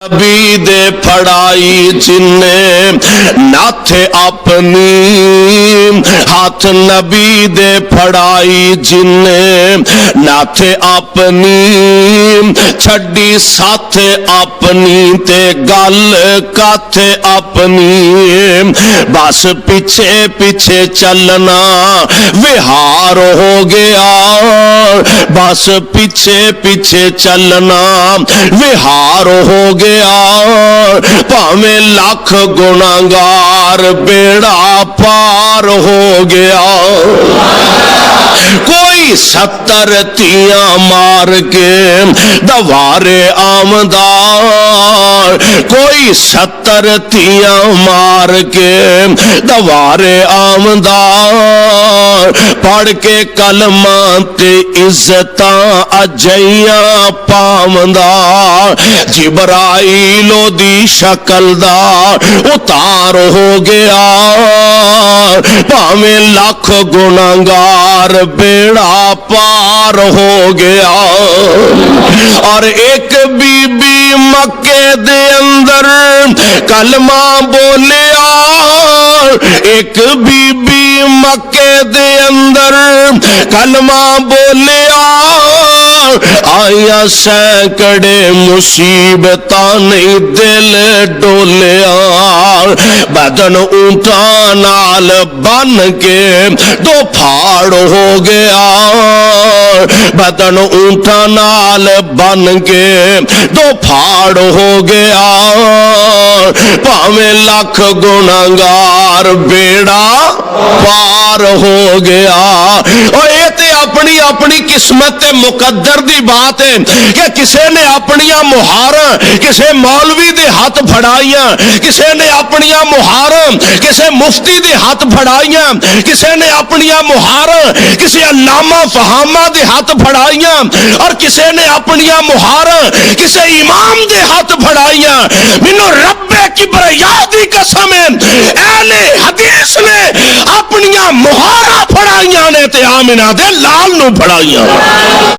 نبی دے پھڑائی جنے ناتھے اپنی ہاتھ نبی دے پھڑائی جنے ناتھے اپنی چھڈی ساتھ اپنی تے گل کاتھے اپنی بس پیچھے پیچھے چلنا وہار ہو گیا بس پیچھے پیچھے چلنا وہار ہو گیا پاویں لاکھ گناہگار بیڑا پار ہو گیا کوئی 70 تیاں مار کے دوارے آمدار کوئی 70 تیاں مار کے دوارے آمدار پڑھ کے کلمہ تے عزتاں اجیاں پامدار جبرائیلو دی شکل دا اتار ہو گیا پاویں لاکھ گناہگار بیڑا پار ہو گیا اور ایک بی بی مکے دے اندر کلمہ بولیا ایک بی بی مکے دے اندر کلمہ بولیا آیا سینکڑے مصیبتاں نہیں دل ڈولیا بدن اونٹاں نال بن کے دو پھاڑ ہو گیا بدن اونٹاں نال بن کے دو پھاڑ ہو گیا پاویں لاکھ گناہگار بیڑا پار ہو گیا اور یہ تے اپنی اپنی قسمت مقدر دی بات ہے کہ کسے نے اپنیاں مہاراں کسے مولوی دے ہاتھ پھڑائیاں کسے نے اپنیاں مہاراں کسے مفتی دے ہاتھ پھڑائیاں کسے نے اپنیاں مہاراں کسے علامہ فہامہ دے ہاتھ پھڑائیاں اور کسے نے اپنیاں مہاراں کسے امام دے ہاتھ پھڑائیاں مینوں رب کبریا دی قسم اہل حدیث نے اپنیاں مہاراں پھڑائیاں نے تے آمنہ دے لال نو پھڑائیاں